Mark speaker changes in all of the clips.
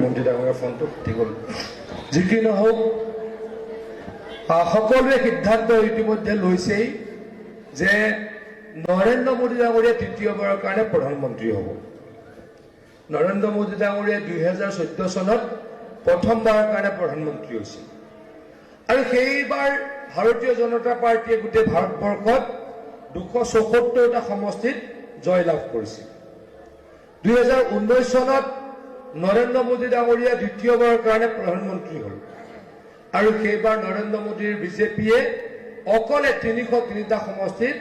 Speaker 1: মন্ত্ৰী ডাঙৰীয়া ফোনটো ঠিক হ'ল যি কি নহওক সকলোৱে সিদ্ধান্ত ইতিমধ্যে লৈছেই যে নৰেন্দ্ৰ মোদী ডাঙৰীয়া তৃতীয়বাৰৰ কাৰণে প্ৰধানমন্ত্ৰী হ'ব নৰেন্দ্ৰ মোদী ডাঙৰীয়া 2014 চনত প্ৰথমবাৰৰ কাৰণে প্ৰধানমন্ত্ৰী হৈছিল আৰু সেইবাৰ ভাৰতীয় জনতা পাৰ্টিয়ে গোটেই ভাৰতবৰ্ষত 274টা সমষ্টিত জয়লাভ কৰিছিল 2019 চনত নৰেন্দ্ৰ মোদী ডাঙৰীয়া দ্বিতীয়বাৰৰ কাৰণে প্ৰধানমন্ত্ৰী হ'ল আৰু সেইবাৰ নৰেন্দ্ৰ মোদীৰ বিজেপিয়ে অকলে 303টা সমষ্টিত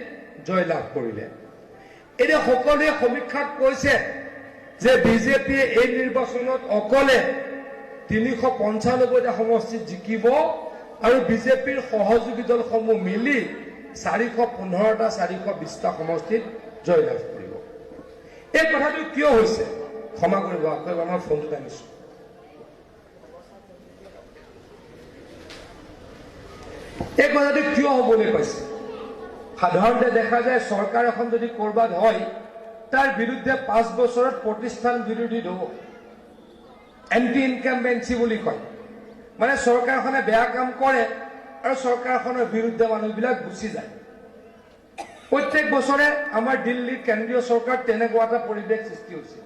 Speaker 1: জয়লাভ কৰিলে এতিয়া সকলোৱে সমীক্ষাত কৈছে যে বিজেপিয়ে এই নিৰ্বাচনত অকলে 395টা সমষ্টিত জিকিব আৰু বিজেপিৰ সহযোগী দলসমূহ মিলি 415টা 420টা সমষ্টিত জয়লাভ কৰিব এই কথাটো কিয় হৈছে ক্ষমা কৰিব আপোনালোকে আমাৰ ফোনটো টানিছো এই কথাটো কিয় হ'বলৈ পাইছে সাধাৰণতে দেখা যায় চৰকাৰ এখন যদি কৰবাত হয় তাৰ বিৰুদ্ধে 5 বছৰত প্ৰতিষ্ঠান বিৰোধী হ'ব এন্টি ইনকামবেন্সি বুলি কয় মানে চৰকাৰখনে বেয়া কাম কৰে আৰু চৰকাৰখনৰ বিৰুদ্ধে মানুহবিলাক গুচি যায় প্ৰত্যেক বছৰে আমাৰ দিল্লীৰ কেন্দ্ৰীয় চৰকাৰ তেনেকুৱা এটা পৰিৱেশ সৃষ্টি হৈছে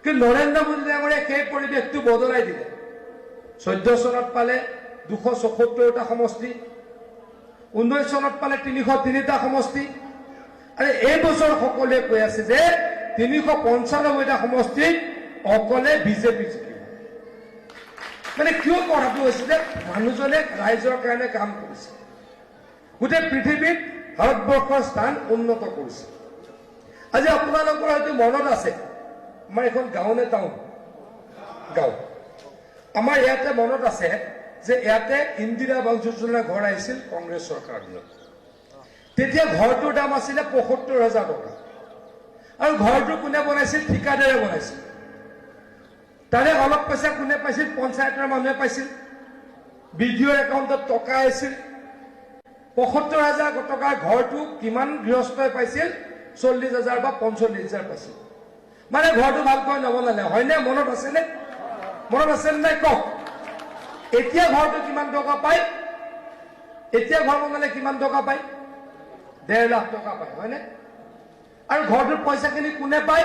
Speaker 1: কিন্তু নৰেন্দ্ৰ মোদী ডাঙৰীয়াই সেই পৰিৱেশটো বদলাই দিলে 14 চনত পালে 274টা সমষ্টি 19 চনত পালে 303টা সমষ্টি আৰু এই বছৰ সকলোৱে কৈ আছে যে 395টা সমষ্টিত অকলে বিজেপি জিকিব মানে কিয় কথাটো হৈছে যে মানুহজনে ৰাইজৰ কাৰণে কাম কৰিছে গোটেই পৃথিৱীত ভাৰতবৰ্ষৰ স্থান উন্নত কৰিছে আজি আপোনালোকৰ হয়তো মনত আছে আমাৰ এখন গাঁও নে টাউন গাঁও আমাৰ ইয়াতে মনত আছে যে ইয়াতে ইন্দিৰা আৱাস যোজনা ঘৰ আহিছিল কংগ্ৰেছ চৰকাৰৰ দিনত তেতিয়া ঘৰটোৰ দাম আছিলে ৭৫,০০০ টকা আৰু ঘৰটো কোনে বনাইছিল ঠিকাদাৰে বনাইছিল তাৰে অলপ পইচা কোনে পাইছিল পঞ্চায়তৰ মানুহে পাইছিল বিডিঅ'ৰ একাউণ্টত টকা আহিছিল ৭৫,০০০ টকাৰ ঘৰটো কিমান গৃহস্থই পাইছিল ৪০,০০০ বা ৪৫,০০০ পাইছিল মানে ঘৰটো ভালকৈ নবনালে হয়নে মনত আছেনে নাই কওক এতিয়া ঘৰটো কিমান টকা পায় এতিয়া ঘৰ বনালে কিমান টকা পায় ১.৫ লাখ টকা পায় হয়নে আৰু ঘৰটোৰ পইচাখিনি কোনে পায়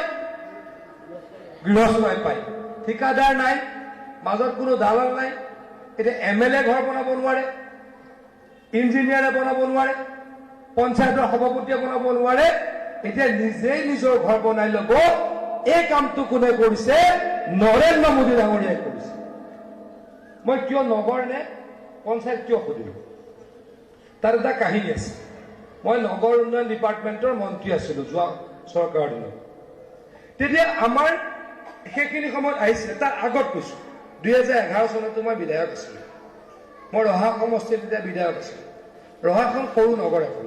Speaker 1: গৃহস্থই পায় ঠিকাদাৰ নাই মাজত কোনো দালাল নাই এতিয়া এমএলএ ঘৰ বনাব নোৱাৰে ইঞ্জিনিয়াৰে বনাব নোৱাৰে পঞ্চায়তৰ সভাপতিয়ে বনাব নোৱাৰে এতিয়া নিজেই নিজৰ ঘৰ বনাই ল'ব এই কামটো কোনে কৰিছে নৰেন্দ্ৰ মোদী ডাঙৰীয়াই কৰিছে মই কিয় নগৰ নে পঞ্চায়ত কিয় সুধিলো তাৰ এটা কাহিনী আছে মই নগৰ উন্নয়ন ডিপাৰ্টমেণ্টৰ মন্ত্ৰী আছিলো যোৱা চৰকাৰৰ দিনত তেতিয়া আমাৰ সেইখিনি সময়ত আহিছিলে তাৰ আগত কৈছো 2011 চনতো মই বিধায়ক আছিলো মই ৰহা সমষ্টিত তেতিয়া বিধায়ক আছিলো ৰহাখন সৰু নগৰ এখন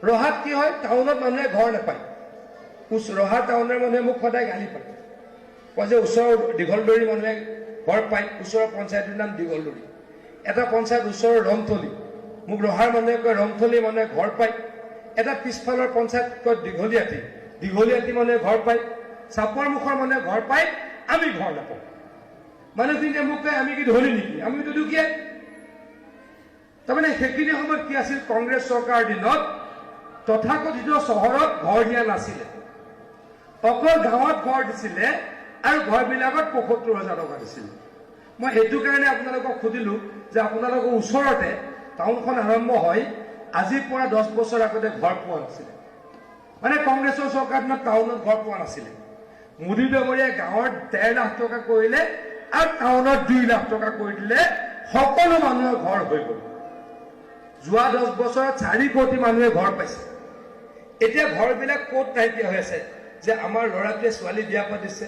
Speaker 1: ৰহাত কি হয় টাউনত মানুহে ঘৰ নাপায় ৰহা টাউনৰ মানুহে মোক সদায় গালি পায় কয় যে ওচৰৰ দীঘলদৰী মানুহে ঘৰ পায় ওচৰৰ পঞ্চায়তৰ নাম দীঘলদৰী এটা পঞ্চায়ত ওচৰৰ ৰংথলী মোক ৰহাৰ মানুহে কয় ৰংথলী মানুহে ঘৰ পায় এটা পিছফালৰ পঞ্চায়ত কয় দীঘলীয়াতি মানুহে ঘৰ পায় চাপৰ মুখৰ মানুহে ঘৰ পায় আমি ঘৰ নাপাওঁ মানুহখিনিয়ে মোক কয় আমি কি ধনী নেকি আমিতো দুখীয়া তাৰমানে সেইখিনি সময়ত কি আছিল কংগ্ৰেছ চৰকাৰৰ দিনত তথাকথিত চহৰত ঘৰ দিয়া নাছিলে অকল গাঁৱত ঘৰ দিছিলে আৰু ঘৰবিলাকত ৭৫,০০০ টকা দিছিলে মই এইটো কাৰণে আপোনালোকক সুধিলো যে আপোনালোকৰ ওচৰতে টাউনখন আৰম্ভ হয় আজিৰ পৰা 10 বছৰ আগতে ঘৰ পোৱা নাছিলে মানে কংগ্ৰেছৰ চৰকাৰ দিনত টাউনত ঘৰ পোৱা নাছিলে মোদী ডাঙৰীয়াই গাঁৱত ১.৫ লাখ টকা কৰিলে আৰু টাউনত ২ লাখ টকা কৰি দিলে সকলো মানুহৰ ঘৰ হৈ গ'ল যোৱা 10 বছৰত ৪ কোটি মানুহে ঘৰ পাইছে এতিয়া ঘৰবিলাক ক'ত নাইকিয়া হৈ আছে যে আমাৰ ল'ৰাটোৱে ছোৱালী বিয়া পাতিছে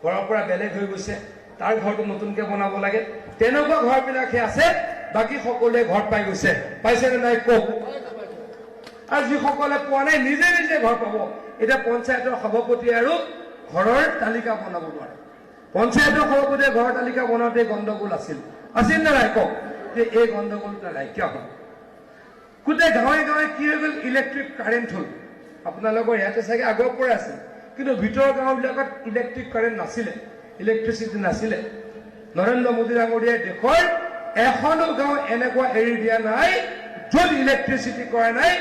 Speaker 1: ঘৰৰ পৰা বেলেগ হৈ গৈছে তাৰ ঘৰটো নতুনকৈ বনাব লাগে তেনেকুৱা ঘৰবিলাকহে আছে বাকী সকলোৱে ঘৰ পাই গৈছে পাইছেনে নাই কওক আৰু যিসকলে পোৱা নাই নিজে নিজে ঘৰ পাব এতিয়া পঞ্চায়তৰ সভাপতি আৰু ঘৰৰ তালিকা বনাব নোৱাৰে পঞ্চায়তৰ সভাপতিয়ে ঘৰৰ তালিকা বনাওঁতে গণ্ডগোল আছিল নে নাই কওক যে এই গণ্ডগোলটা নাইকিয়া হ'ল গোটেই গাঁৱে গাঁৱে কি হৈ গ'ল ইলেক্ট্ৰিক কাৰেণ্ট হ'ল আপোনালোকৰ ইয়াতে চাগে আগৰ পৰাই আছিল কিন্তু ভিতৰৰ গাঁওবিলাকত ইলেক্ট্ৰিক কাৰেণ্ট নাছিলে ইলেক্ট্ৰিচিটি নাছিলে নৰেন্দ্ৰ মোদী ডাঙৰীয়াই দেশৰ এখনো গাঁও এনেকুৱা এৰি দিয়া নাই য'ত ইলেক্ট্ৰিচিটি কৰা নাই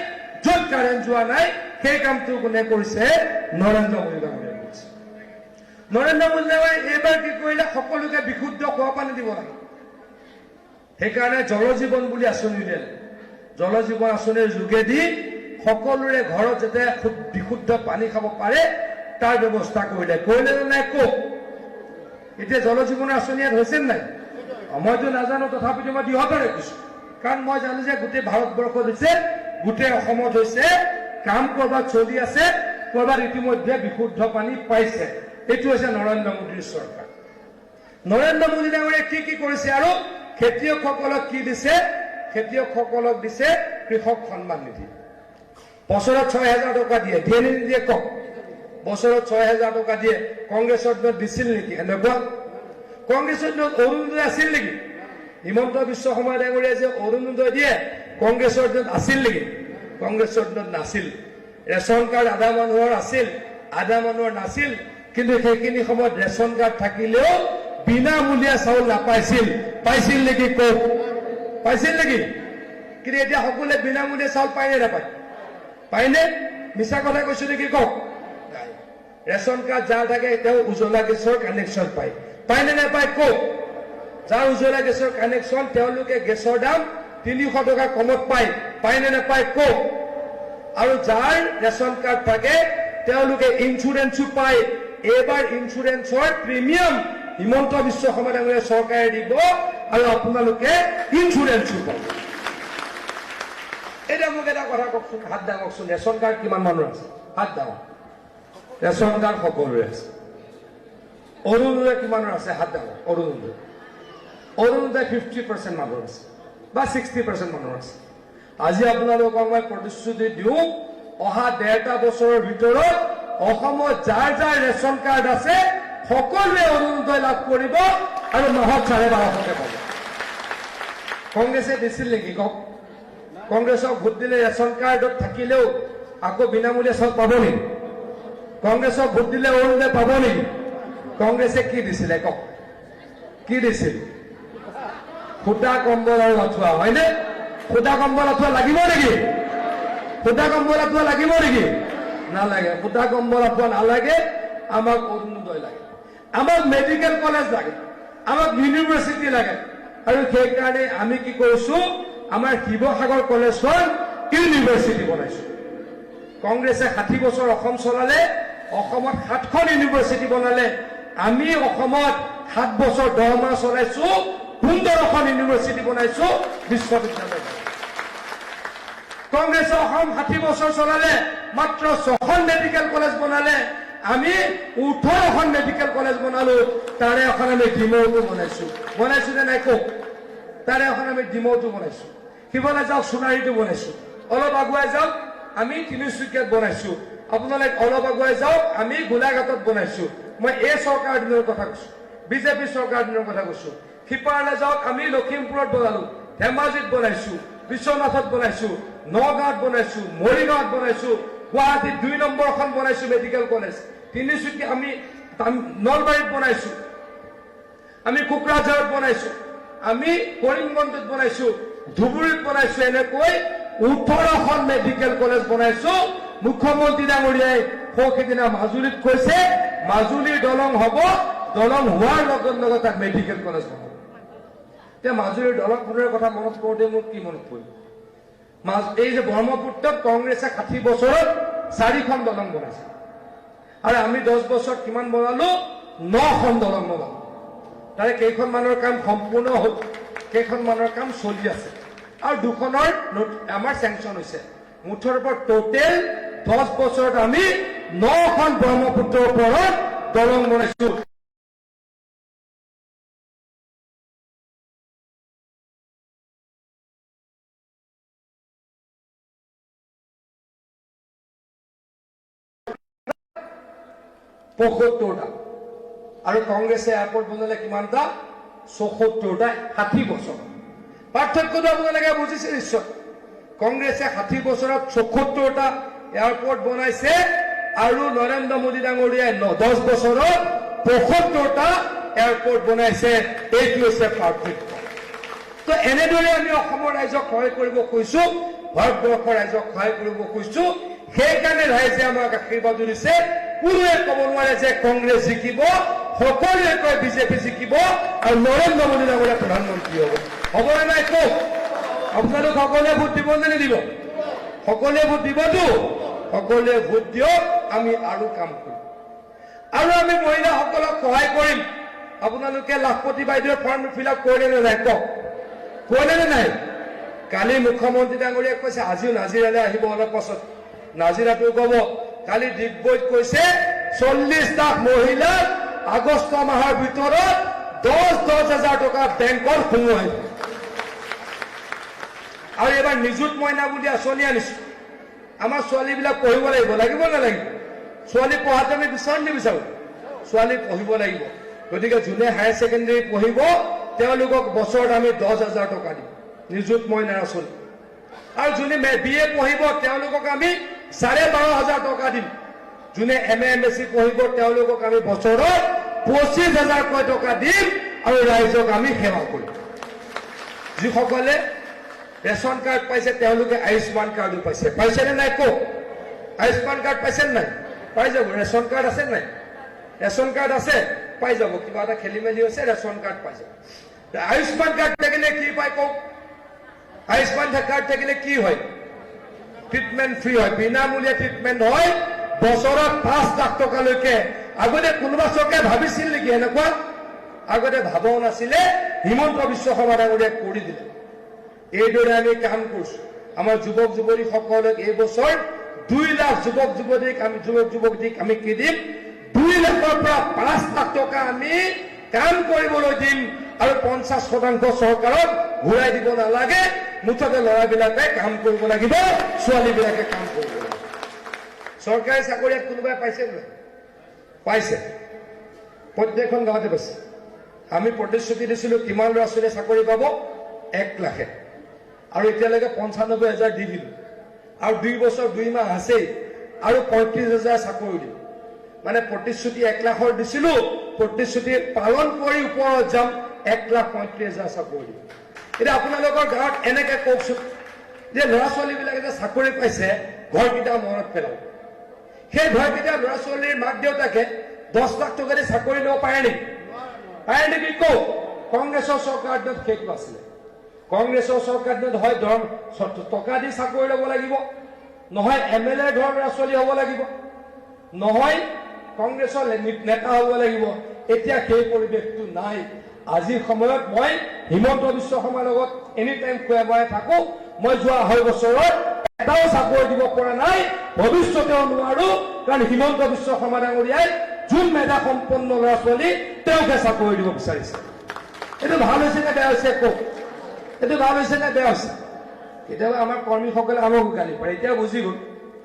Speaker 1: য'ত কাৰেণ্ট যোৱা নাই সেই কামটো কোনে কৰিছে নৰেন্দ্ৰ মোদী ডাঙৰীয়াই কৰিছে নৰেন্দ্ৰ মোদী ডাঙৰীয়াই এইবাৰ কি কৰিলে সকলোকে বিশুদ্ধ খোৱা পানী দিব লাগে সেইকাৰণে জল জীৱন বুলি আঁচনি উলিয়ালে জল জীৱন আঁচনিৰ যোগেদি সকলোৰে ঘৰত যাতে বিশুদ্ধ পানী খাব পাৰে তাৰ ব্যৱস্থা কৰিলে নাই কওক এতিয়া জল জীৱনৰ আঁচনি ইয়াত হৈছে নাই মইতো নাজানো তথাপিতো মই দৃঢ়তাৰে কৈছো কাৰণ মই জানো যে গোটেই ভাৰতবৰ্ষত হৈছে গোটেই অসমত হৈছে কাম কৰবাত চলি আছে কৰবাত ইতিমধ্যে বিশুদ্ধ পানী পাইছে এইটো হৈছে নৰেন্দ্ৰ মোদীৰ চৰকাৰ নৰেন্দ্ৰ মোদী ডাঙৰীয়াই কি কৰিছে আৰু খেতিয়কসকলক কি দিছে খেতিয়কসকলক দিছে কৃষক সন্মান নিধি বছৰত ৬,০০০ টকা দিয়ে নিদিয়ে কওক বছৰত ৬,০০০ টকা দিয়ে কংগ্ৰেছৰ দিনত দিছিল নেকি এনেকুৱা কংগ্ৰেছৰ দিনত অৰুণোদয় আছিল নেকি হিমন্ত বিশ্ব শৰ্মা ডাঙৰীয়াই যে অৰুণোদয় দিয়ে কংগ্ৰেছৰ দিনত আছিল নেকি কংগ্ৰেছৰ দিনত নাছিল ৰেচন কাৰ্ড আধা মানুহৰ আছিল আধা মানুহৰ নাছিল কিন্তু সেইখিনি সময়ত ৰেচন কাৰ্ড থাকিলেও বিনামূলীয়া চাউল নাপাইছিল পাইছিল নেকি কওক পাইছিল নেকি কিন্তু এতিয়া সকলোৱে বিনামূলীয়া চাউল পায় নে নাপায় পায়নে মিছা কথা কৈছো নেকি কওক ৰেচন কাৰ্ড যাৰ থাকে তেওঁ উজ্বলা গেছৰ কানেকশ্যন পায় নে নাপায় কওক যাৰ উজ্বলা গেছৰ কানেকশ্যন তেওঁলোকে গেছৰ দাম ৩০০ টকা কমত পায় নে নাপায় কওক আৰু যাৰ ৰেচন কাৰ্ড থাকে তেওঁলোকে ইঞ্চুৰেঞ্চো পায় এইবাৰ ইঞ্চুৰেঞ্চৰ প্ৰিমিয়াম হিমন্ত বিশ্ব শৰ্মা ডাঙৰীয়া চৰকাৰে দিব আৰু আপোনালোকে ইঞ্চুৰেঞ্চো পাব এটা মোক এটা কথা কওকচোন হাত দাঙকচোন ৰেচন কাৰ্ড কিমান মানুহৰ আছে হাত দাঙক ৰেচন কাৰ্ড সকলোৰে আছে অৰুণোদয় কিমানৰ আছে হাত দাঙক অৰুণোদয় 50% মানুহৰ আছে বা 60% মানুহৰ আছে আজি আপোনালোকক মই প্ৰতিশ্ৰুতি দিওঁ অহা ১.৫টা বছৰৰ ভিতৰত অসমত যাৰ যাৰ ৰেচন কাৰ্ড আছে সকলোৱে অৰুণোদয় লাভ কৰিব আৰু মাহত ১২৫০ পাব কংগ্ৰেছে দিছিল নেকি কওক কংগ্ৰেছক ভোট দিলে ৰেচন কাৰ্ডত থাকিলেও আকৌ বিনামূলীয়া চাউল পাব নেকি কংগ্ৰেছক ভোট দিলে অৰুণোদয় পাব নেকি কংগ্ৰেছে কি দিছিলে কওক কি দিছিল সূতা কম্বল আৰু আঁঠুৱা হয়নে সূতা কম্বল আঁঠুৱা লাগিব নেকি সূতা কম্বল আঁঠুৱা লাগিব নেকি নালাগে সূতা কম্বল আঁঠুৱা নালাগে আমাক অৰুণোদয় লাগে আমাক মেডিকেল কলেজ লাগে আমাক ইউনিভাৰ্চিটি লাগে আৰু সেইকাৰণে আমি কি কৰিছো আমাৰ শিৱসাগৰ কলেজখন ইউনিভাৰ্চিটি বনাইছো কংগ্ৰেছে 60 বছৰ অসম চলালে অসমত 7খন ইউনিভাৰ্চিটি বনালে আমি অসমত 7 বছৰ 10 মাহ চলাইছো 15খন ইউনিভাৰ্চিটি বনাইছো বিশ্ববিদ্যালয় কংগ্ৰেছে অসম 60 বছৰ চলালে মাত্ৰ 6খন মেডিকেল কলেজ বনালে আমি 18খন মেডিকেল কলেজ বনালো তাৰে এখন আমি ডিমৌটো বনাইছো নে নাই কওক তাৰে এখন আমি ডিমৌটো বনাইছো সিফালে যাওক সোণাৰীটো বনাইছো অলপ আগুৱাই যাওক আমি তিনিচুকীয়াত বনাইছো আপোনালোক অলপ আগুৱাই যাওক আমি গোলাঘাটত বনাইছো মই এই চৰকাৰ দিনৰ কথা কৈছো বিজেপি চৰকাৰ দিনৰ কথা কৈছো সিপাৰলৈ যাওক আমি লখিমপুৰত বনালো ধেমাজিত বনাইছো বিশ্বনাথত বনাইছো নগাঁৱত বনাইছো মৰিগাঁৱত বনাইছো গুৱাহাটীত 2 নম্বৰখন বনাইছো মেডিকেল কলেজ তিনিচুকীয়া আমি নলবাৰীত বনাইছো আমি কোকৰাঝাৰত বনাইছো আমি কৰিমগঞ্জত বনাইছো ধুবুৰীত বনাইছো এনেকৈ 18খন মেডিকেল কলেজ বনাইছো মুখ্যমন্ত্ৰী ডাঙৰীয়াই সেইদিনা মাজুলীত কৈছে মাজুলীৰ দলং হ'ব দলং হোৱাৰ লগত তাত মেডিকেল কলেজ হ'ব এতিয়া মাজুলীৰ দলং খনৰ কথা মনত পৰোতে মোৰ কি মনত পৰিল এই যে ব্ৰহ্মপুত্ৰত কংগ্ৰেছে 60 বছৰত 4খন দলং বনাইছে আৰু আমি 10 বছৰত কিমান বনালো 9খন দলং বনালো তাৰে কেইখনমানৰ কাম সম্পূৰ্ণ হ'ল কেইখনমানৰ কাম চলি আছে আৰু দুখনৰ আমাৰ চেংচন হৈছে মুঠৰ ওপৰত টোটেল 10 বছৰত আমি 9খন ব্ৰহ্মপুত্ৰৰ ওপৰত দলং বনাইছো পঁয়সত্তৰটা আৰু কংগ্ৰেছে এয়াৰপৰ্ট বনালে কিমানটা ৭৪টা 60 বছৰ পাৰ্থক্যটো আপোনালোকে বুজিছে নিশ্চয় কংগ্ৰেছে 60 বছৰত ৭৪টা এয়াৰপৰ্ট বনাইছে আৰু নৰেন্দ্ৰ মোদী ডাঙৰীয়াই 10 বছৰত 75টা এয়াৰপৰ্ট বনাইছে। এইটো হৈছে পাৰ্থক্য। তো এনেদৰে আমি অসমৰ ৰাইজক সহায় কৰিব কৈছো, ভাৰতবৰ্ষৰ ৰাইজক সহায় কৰিব কৈছো। সেইকাৰণে ৰাইজে আমাক আশীৰ্বাদ দিছে। কোনোৱে ক'ব নোৱাৰে যে কংগ্ৰেছ জিকিব, সকলোৱে কয় বিজেপি জিকিব আৰু নৰেন্দ্ৰ মোদী ডাঙৰীয়া প্ৰধানমন্ত্ৰী হ'ব। হ'বনে নাই কওক? আপোনালোক সকলোৱে ভোট দিব নে নিদিব? সকলোৱে ভোট দিবতো? সকলোৱে ভোট দিয়ক, আমি আৰু কাম কৰিম আৰু আমি মহিলাসকলক সহায় কৰিম। আপোনালোকে লাখপতি বাইদেউৰ ফৰ্ম ফিল আপ কৰিলে নে নাই কওক? কৰিলে নে নাই? কালি মুখ্যমন্ত্ৰী ডাঙৰীয়াই কৈছে আজিও নাজিৰালৈ আহিব অলপ পাছত। নাজিৰাটো ক'ব। কালি ডিগবৈত কৈছে 40 লাখ মহিলাক আগষ্ট মাহৰ ভিতৰত 10,000 টকা বেংকত সোমোৱাই। আৰু এবাৰ নিযুত মইনা বুলি আঁচনি আনিছো। আমাৰ ছোৱালীবিলাক পঢ়িব লাগিব, লাগিব নালাগিব? ছোৱালী পঢ়াটো আমি বিচাৰো নিবিচাৰো? ছোৱালী পঢ়িব লাগিব। গতিকে যোনে হায়াৰ ছেকেণ্ডেৰী পঢ়িব তেওঁলোকক বছৰত আমি 10,000 টকা দিম, নিযুত মইনাৰ আঁচনি। আৰু যোনে BA পঢ়িব তেওঁলোকক আমি 12,500 টকা দিম। যোনে MA MSc পঢ়িব তেওঁলোকক আমি বছৰত 25,000 টকা দিম আৰু ৰাইজক আমি সেৱা কৰিম। যিসকলে ৰেচন কাৰ্ড পাইছে তেওঁলোকে আয়ুষ্মান কাৰ্ডো পাইছে। পাইছেনে নাই কওক? আয়ুষ্মান কাৰ্ড পাইছে নাই? পাই যাব। ৰেচন কাৰ্ড আছে নাই? ৰেচন কাৰ্ড আছে, পাই যাব। কিবা এটা খেলি মেলি হৈছে, ৰেচন কাৰ্ড পাই যাব। আয়ুষ্মান কাৰ্ড থাকিলে কি পায় কওক? আয়ুষ্মান কাৰ্ড থাকিলে কি হয়? ট্ৰিটমেণ্ট ফ্ৰী হয়, বিনামূলীয়া ট্ৰিটমেণ্ট হয় বছৰত 5 লাখ টকালৈকে। আগতে কোনোবা চৰকাৰে ভাবিছিল নেকি এনেকুৱা? আগতে ভাবাও নাছিলে। হিমন্ত বিশ্ব শৰ্মা ডাঙৰীয়াই কৰি দিলে। এইদৰে আমি কাম কৰিছো। আমাৰ যুৱক যুৱতীসকলক এই বছৰ 2 লাখ যুৱক যুৱতীক আমি কি দিম? 2 লাখৰ পৰা 5 লাখ টকা আমি কাম কৰিবলৈ দিম আৰু 50% চৰকাৰক ঘূৰাই দিব নালাগে। মুঠতে ল'ৰাবিলাকে কাম কৰিব লাগিব, ছোৱালীবিলাকে কাম কৰিব লাগিব। চৰকাৰী চাকৰিয়াত কোনোবাই পাইছে নে? পাইছে। প্ৰত্যেকখন গাঁৱতে পাইছে। আমি প্ৰতিশ্ৰুতি দিছিলো কিমান ল'ৰা ছোৱালীয়ে চাকৰি পাব? 1 লাখে। আৰু এতিয়ালৈকে 95,000 দি দিলো। আৰু 2 বছৰ 2 মাহ আছেই আৰু 35,000 চাকৰি দিম। মানে প্ৰতিশ্ৰুতি 1 লাখৰ দিছিলো, প্ৰতিশ্ৰুতি পালন কৰি ওপৰত যাম 1,35,000 চাকৰি দিম। এতিয়া আপোনালোকৰ গাঁৱত এনেকে কওকচোন যে ল'ৰা ছোৱালীবিলাকে যে চাকৰি পাইছে ঘৰকেইটা মনত পেলাওক। সেই ঘৰকেইটা ল'ৰা ছোৱালীৰ মাক দেউতাকে 10 লাখ টকা দি চাকৰি ল'ব পাৰে নেকি? পাৰে নেকি কওক? কংগ্ৰেছৰ চৰকাৰ দিনত সেইটো আছিলে। কংগ্ৰেছৰ চৰকাৰ দিনত হয় টকা দি চাকৰি ল'ব লাগিব, নহয় MLA ঘৰৰ ল'ৰা ছোৱালী হ'ব লাগিব, নহয় কংগ্ৰেছৰ নেতা হ'ব লাগিব। এতিয়া সেই পৰিৱেশটো নাই। আজিৰ সময়ত মই হিমন্ত বিশ্ব শৰ্মাৰ লগত এনি টাইম খুৱাই বহাই থাকো। মই যোৱা 2.5 বছৰত এটাও চাকৰি দিব পৰা নাই, ভৱিষ্যতেও নোৱাৰো। কাৰণ হিমন্ত বিশ্ব শৰ্মা ডাঙৰীয়াই যোন মেধা সম্পন্ন ল'ৰা ছোৱালী তেওঁকে চাকৰি দিব বিচাৰিছে। এইটো ভাল হৈছে নে বেয়া হৈছে কওক? এইটো ভাল হৈছে নে বেয়া হৈছে? কেতিয়াবা আমাৰ কৰ্মীসকলে আমাকো গালি পাৰে। এতিয়া বুজি গ'ল,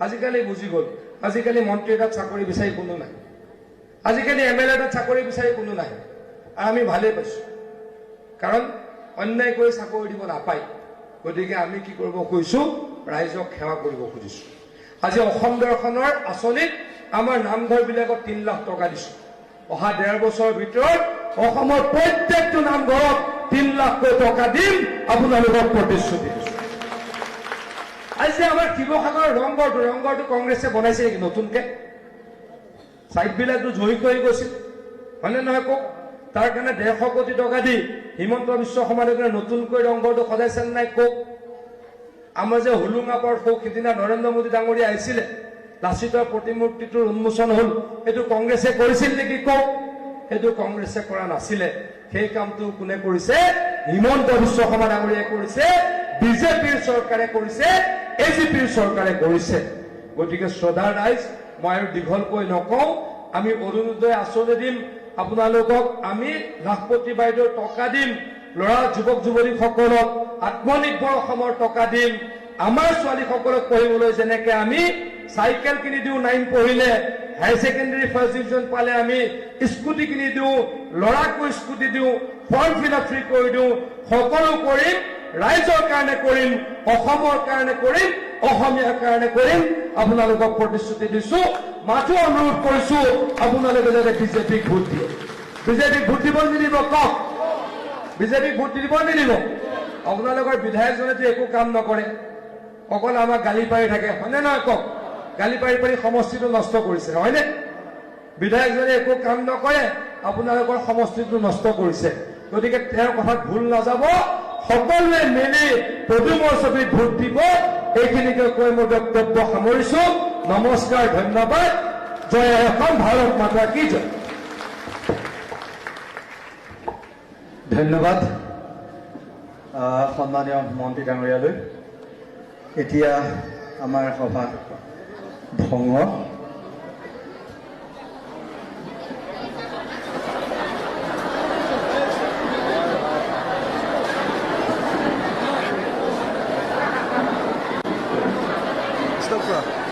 Speaker 1: আজিকালি বুজি গ'ল। আজিকালি মন্ত্ৰী এটাত চাকৰি বিচাৰি কোনো নাই, আজিকালি MLA এটাত চাকৰি বিচাৰি কোনো নাই। আৰু আমি ভালেই পাইছো, কাৰণ অন্যায় কৰি চাকৰি দিব নাপায়। গতিকে আমি কি কৰিব খুজিছো? ৰাইজক সেৱা কৰিব খুজিছো। আজি অসম দৰ্শনৰ আঁচনিত আমাৰ নামঘৰবিলাকত 3 লাখ টকা দিছো। অহা 1.5 বছৰৰ ভিতৰত অসমৰ প্ৰত্যেকটো নামঘৰত 3 লাখকৈ টকা দিম, আপোনালোকক প্ৰতিশ্ৰুতি দিছো। আজি আমাৰ শিৱসাগৰৰ ৰংঘৰটো কংগ্ৰেছে বনাইছে নেকি নতুনকে? চাইডবিলাকতো জহি কৰি গৈছিল, হয়নে নহয় কওক? তাৰ কাৰণে 150 কোটি টকা দি হিমন্ত বিশ্ব শৰ্মা ডাঙৰীয়াই নতুনকৈ ৰংঘৰটো সজাইছে নাই কওক? আমাৰ যে হুলুঙাপৰ সৌক সিদিনা নৰেন্দ্ৰ মোদী ডাঙৰীয়া আহিছিলে, লাচিতৰ প্ৰতিমূৰ্তিটোৰ উন্মোচন হ'ল, এইটো কংগ্ৰেছে কৰিছিল নেকি কওক? সেইটো কংগ্ৰেছে কৰা নাছিলে। সেই কামটো কোনে কৰিছে? হিমন্ত বিশ্ব শৰ্মা ডাঙৰীয়াই কৰিছে, বিজেপিৰ চৰকাৰে কৰিছে, AGPৰ চৰকাৰে কৰিছে। গতিকে শ্ৰদ্ধাৰ ৰাইজ, মই আৰু দীঘলকৈ নকওঁ। আমি অৰুণোদয় আঁচনি দিম আপোনালোকক, আমি লাখপতি বাইদেউৰ টকা দিম, ল'ৰা যুৱক যুৱতীসকলক আত্মনিৰ্ভৰ অসমৰ টকা দিম। আমাৰ ছোৱালীসকলক পঢ়িবলৈ যেনেকে আমি চাইকেল কিনি দিওঁ 9 পঢ়িলে, হায়াৰ ছেকেণ্ডেৰী ফাৰ্ষ্ট ডিভিজন পালে আমি স্কুটি কিনি দিওঁ, ল'ৰাকো স্কুটি দিওঁ, ফৰ্ম ফিল আপ ফ্ৰী কৰি দিওঁ। সকলো কৰিম, ৰাইজৰ কাৰণে কৰিম, অসমৰ কাৰণে কৰিম, অসমীয়াৰ কাৰণে কৰিম আপোনালোকক প্ৰতিশ্ৰুতি দিছো মাথো অনুৰোধ কৰিছো আপোনালোকে যাতে বিজেপিক ভোট দিয়ে বিজেপিক ভোট দিব নিদিব কওক বিজেপিক ভোট দিব নিদিব আপোনালোকৰ বিধায়কজনে একো কাম নকৰে অকল আমাক গালি পাৰি থাকে হয়নে নহয় কওক গালি পাৰি পাৰি সমষ্টিটো নষ্ট কৰিছে হয়নে বিধায়কজনে একো কাম নকৰে আপোনালোকৰ সমষ্টিটো নষ্ট কৰিছে গতিকে তেওঁৰ কথাত ভুল নাযাব সকলোৱে মিলি পদুমৰ ছবিত ভোট দিব এইখিনিকে কৈ মই বক্তব্য সামৰিছো নমস্কাৰ ধন্যবাদ জয় অসম ভাৰত মাতা কি জয়
Speaker 2: ধন্যবাদ সন্মানীয় মন্ত্ৰী ডাঙৰীয়ালৈ এতিয়া আমাৰ সভা ভংগ
Speaker 3: Stop,